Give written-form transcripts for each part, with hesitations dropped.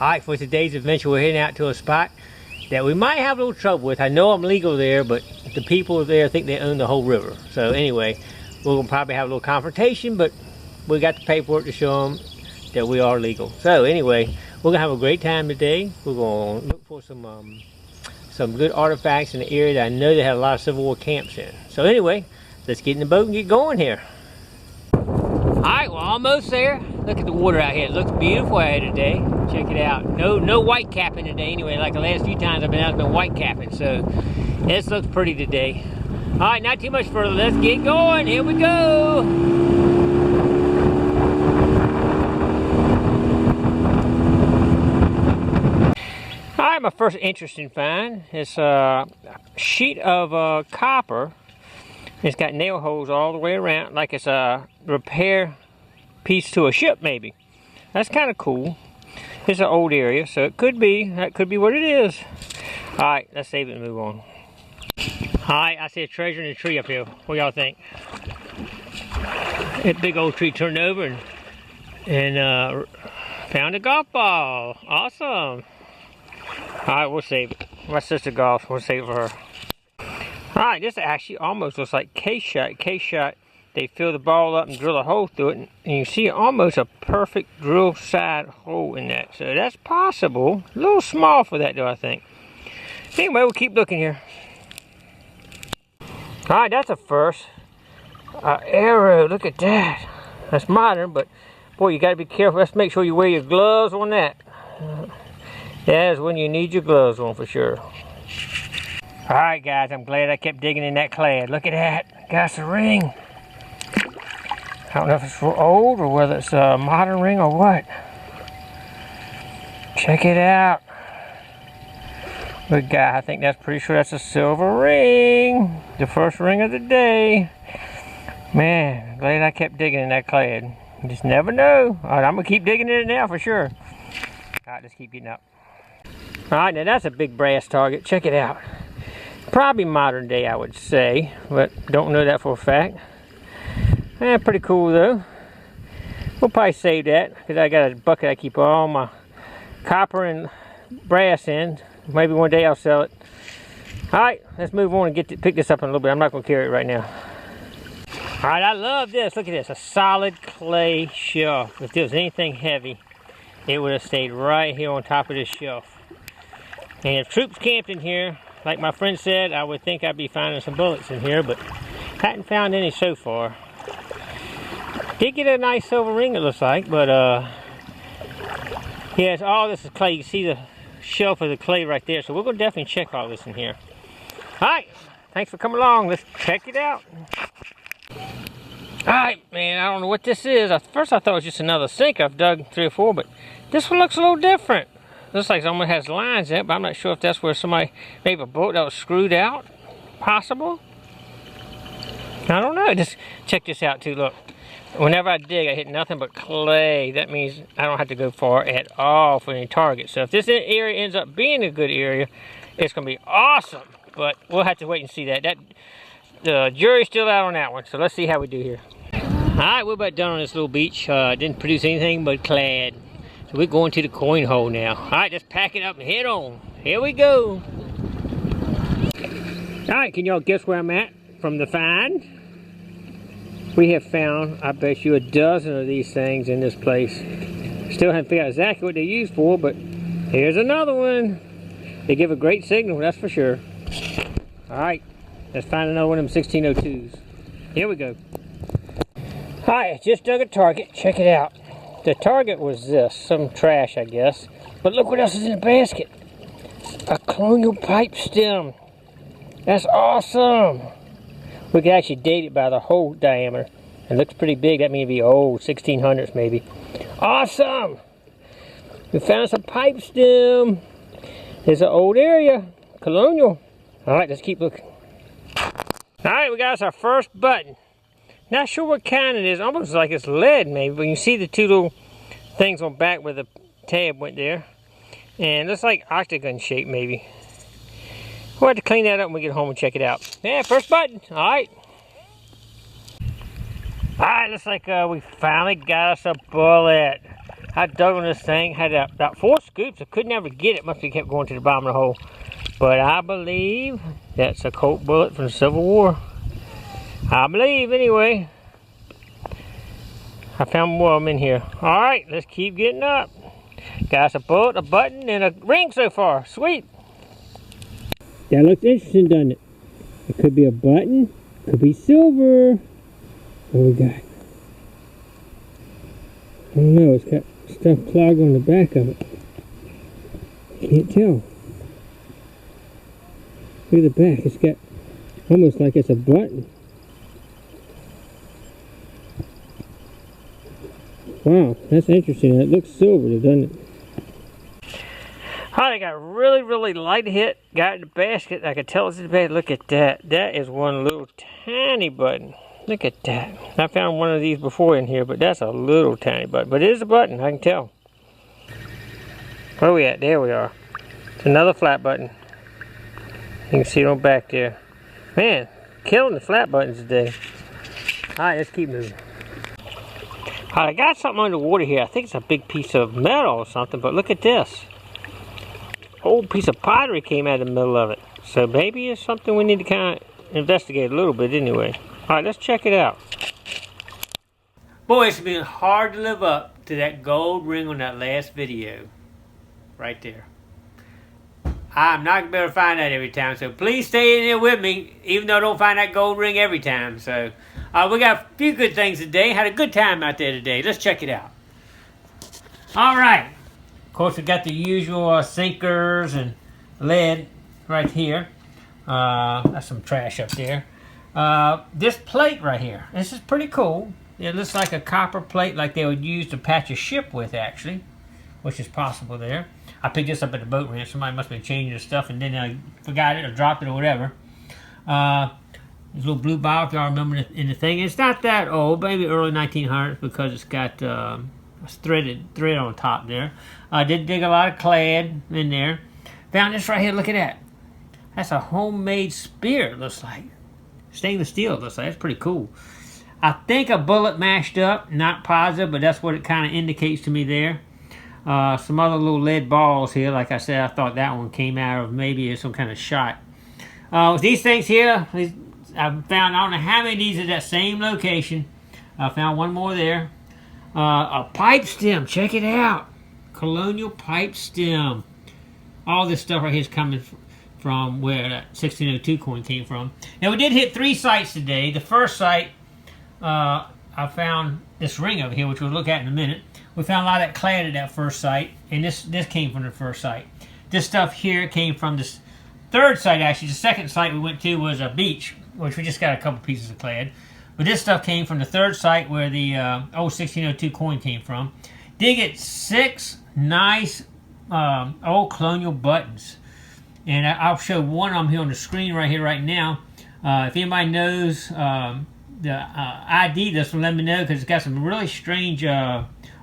Alright, for today's adventure, we're heading out to a spot that we might have a little trouble with. I know I'm legal there, but the people there think they own the whole river. So anyway, we're going to probably have a little confrontation, but we got the paperwork to show them that we are legal. So anyway, we're going to have a great time today. We're going to look for some good artifacts in the area that I know they have a lot of Civil War camps in. So anyway, let's get in the boat and get going here. Alright, we're almost there. Look at the water out here. It looks beautiful out here today. Check it out. No white capping today anyway. Like the last few times I've been out, there's been white capping. So this looks pretty today. Alright, not too much further. Let's get going. Here we go. Alright, my first interesting find is a sheet of copper. It's got nail holes all the way around, like it's a repair piece to a ship maybe. That's kind of cool. It's an old area, so that could be what it is. Alright, let's save it and move on. Alright, I see a treasure in a tree up here. What y'all think? That big old tree turned over and found a golf ball. Awesome. Alright, we'll save it. My sister golfs, we'll save it for her. Alright, this actually almost looks like case shot. Case shot, they fill the ball up and drill a hole through it, and you see almost a perfect drill side hole in that. So that's possible. A little small for that though, I think. Anyway, we'll keep looking here. Alright, that's a first. Arrow, look at that. That's modern, but boy, you gotta be careful. Let's make sure you wear your gloves on that. That is when you need your gloves on for sure. Alright guys, I'm glad I kept digging in that clad. Look at that. Got a ring. I don't know if it's old or whether it's a modern ring or what. Check it out. Good guy. I think that's pretty sure that's a silver ring. The first ring of the day. Man, glad I kept digging in that clad. You just never know. Alright, I'm going to keep digging in it now for sure. Alright, let's keep getting up. Alright, now that's a big brass target. Check it out. Probably modern day, I would say, but don't know that for a fact. Pretty cool though. We'll probably save that because I got a bucket I keep all my copper and brass in. Maybe one day I'll sell it. Alright, let's move on and pick this up in a little bit. I'm not going to carry it right now. Alright, I love this. Look at this. A solid clay shelf. If there was anything heavy, it would have stayed right here on top of this shelf. And if troops camped in here, like my friend said, I would think I'd be finding some bullets in here, but hadn't found any so far. Did get a nice silver ring, it looks like, but yes, all this is clay. You can see the shelf of the clay right there, so we're going to definitely check all this in here. Alright, thanks for coming along. Let's check it out. Alright, man, I don't know what this is. At first I thought it was just another sink. I've dug 3 or 4, but this one looks a little different. Looks like someone has lines in it, but I'm not sure if that's where somebody, maybe a boat that was screwed out. Possible? I don't know. Just check this out too. Look, whenever I dig, I hit nothing but clay. That means I don't have to go far at all for any target. So if this area ends up being a good area, it's going to be awesome. But we'll have to wait and see that. The jury's still out on that one. So let's see how we do here. Alright, we're about done on this little beach. Didn't produce anything but clad. So we're going to the coin hole now. Alright, just pack it up and head on. Here we go. Alright, can y'all guess where I'm at from the find? We have found, I bet you, a dozen of these things in this place. Still haven't figured out exactly what they're used for, but here's another one. They give a great signal, that's for sure. Alright, let's find another one of them 1602s. Here we go. Alright, just dug a target. Check it out. The target was this, some trash I guess. But look what else is in the basket. A colonial pipe stem. That's awesome. We can actually date it by the hole diameter. It looks pretty big. That means it'd be old, 1600s maybe. Awesome! We found some pipe stem. It's an old area, colonial. Alright, let's keep looking. Alright, we got our first button. Not sure what kind it is. Almost like it's lead maybe, but you see the 2 little things on back where the tab went there. And it looks like octagon shape maybe. We'll have to clean that up when we get home and check it out. Yeah, first button. Alright. Alright, looks like we finally got us a bullet. I dug on this thing, had about 4 scoops. I could never get it. Must have kept going to the bottom of the hole. But I believe that's a Colt bullet from the Civil War. I believe, anyway. I found more of them in here. All right, let's keep getting up. Got us a bullet, a button, and a ring so far. Sweet. That looks interesting, doesn't it? It could be a button. Could be silver. What we got? I don't know. It's got stuff clogged on the back of it. Can't tell. Look at the back. It's got almost like it's a button. Wow, that's interesting. It looks silver, doesn't it? Alright, I got really light hit. Got in the basket. I could tell it's in the basket. Look at that. That is one little tiny button. Look at that. I found one of these before in here, but that's a little tiny button. But it is a button, I can tell. Where are we at? There we are. It's another flat button. You can see it on back there. Man, killing the flat buttons today. Alright, let's keep moving. Alright, I got something underwater here. I think it's a big piece of metal or something, but look at this. Old piece of pottery came out of the middle of it. So maybe it's something we need to kind of investigate a little bit anyway. Alright, let's check it out. Boy, it's been hard to live up to that gold ring on that last video. Right there. I'm not going to be able to find that every time, so please stay in there with me, even though I don't find that gold ring every time. So, we got a few good things today. Had a good time out there today. Let's check it out. All right. Of course, we got the usual sinkers and lead right here. That's some trash up there. This plate right here. This is pretty cool. It looks like a copper plate like they would use to patch a ship with, actually, which is possible there. I picked this up at the boat ramp. Somebody must have been changing the stuff and then I forgot it or dropped it or whatever. This little blue bottle, if y'all remember in the thing. It's not that old, maybe early 1900s because it's got a thread on top there. I did dig a lot of clad in there. Found this right here. Look at that. That's a homemade spear, it looks like. Stainless steel, it looks like. That's pretty cool. I think a bullet mashed up. Not positive, but that's what it kind of indicates to me there. Some other little lead balls here. Like I said, I thought that one came out of maybe some kind of shot. These things here, I found, I don't know how many of these are that same location. I found one more there. A pipe stem. Check it out. Colonial pipe stem. All this stuff right here is coming from where that 1602 coin came from. Now, we did hit 3 sites today. The first site, I found this ring over here, which we'll look at in a minute. We found a lot of that clad at that first site, and this came from the first site. This stuff here came from this third site, actually. The second site we went to was a beach, which we just got a couple pieces of clad. But this stuff came from the third site where the old 1602 coin came from. Did get 6 nice old colonial buttons. And I'll show one of them here on the screen right here right now. If anybody knows the ID, this will let me know because it's got some really strange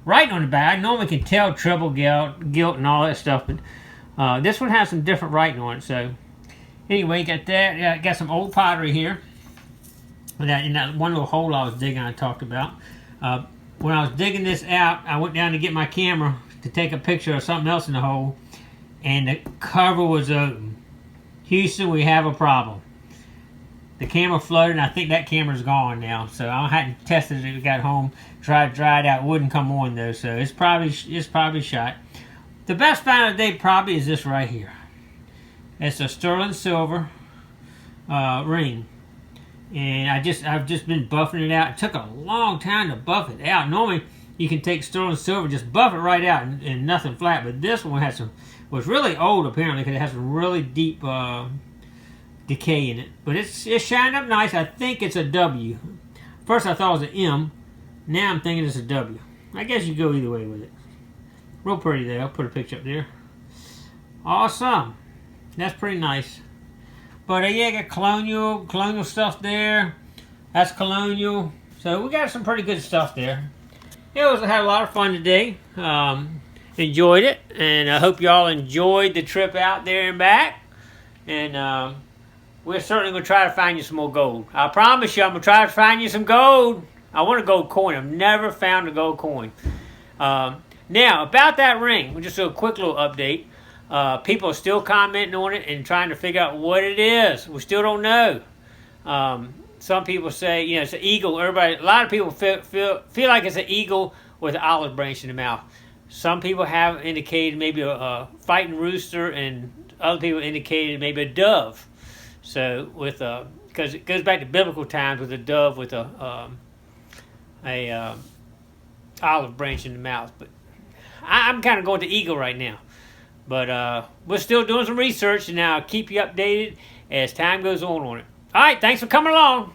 writing on the back. I normally can tell treble gilt and all that stuff, but this one has some different writing on it. So anyway, got that. Yeah, got some old pottery here. In that one little hole I was digging, I talked about. When I was digging this out, I went down to get my camera to take a picture of something else in the hole, and the cover was open. Houston, we have a problem. The camera flooded, and I think that camera's gone now. So I hadn't tested it. We got home, tried to dry it out. It wouldn't come on though, so it's probably shot. The best find of the day probably is this right here. It's a sterling silver ring, and I've just been buffing it out. It took a long time to buff it out. Normally you can take sterling silver, just buff it right out, and nothing flat. But this one was really old apparently because it has some really deep decay in it, but it's shined up nice. I think it's a W. First I thought it was an M. Now I'm thinking it's a W. I guess you go either way with it. Real pretty there. I'll put a picture up there. Awesome. That's pretty nice. But yeah, got colonial stuff there. That's colonial. So we got some pretty good stuff there. Yeah, I had a lot of fun today. Enjoyed it, and I hope y'all enjoyed the trip out there and back. And we're certainly going to try to find you some more gold. I promise you I'm going to try to find you some gold. I want a gold coin. I've never found a gold coin. Now, about that ring, we'll just do a quick little update. People are still commenting on it and trying to figure out what it is. We still don't know. Some people say, you know, it's an eagle. A lot of people feel like it's an eagle with an olive branch in the mouth. Some people have indicated maybe a fighting rooster, and other people indicated maybe a dove. So because it goes back to biblical times with a dove with a olive branch in the mouth. But I'm kind of going to eagle right now. But we're still doing some research, and I'll keep you updated as time goes on it. All right, thanks for coming along.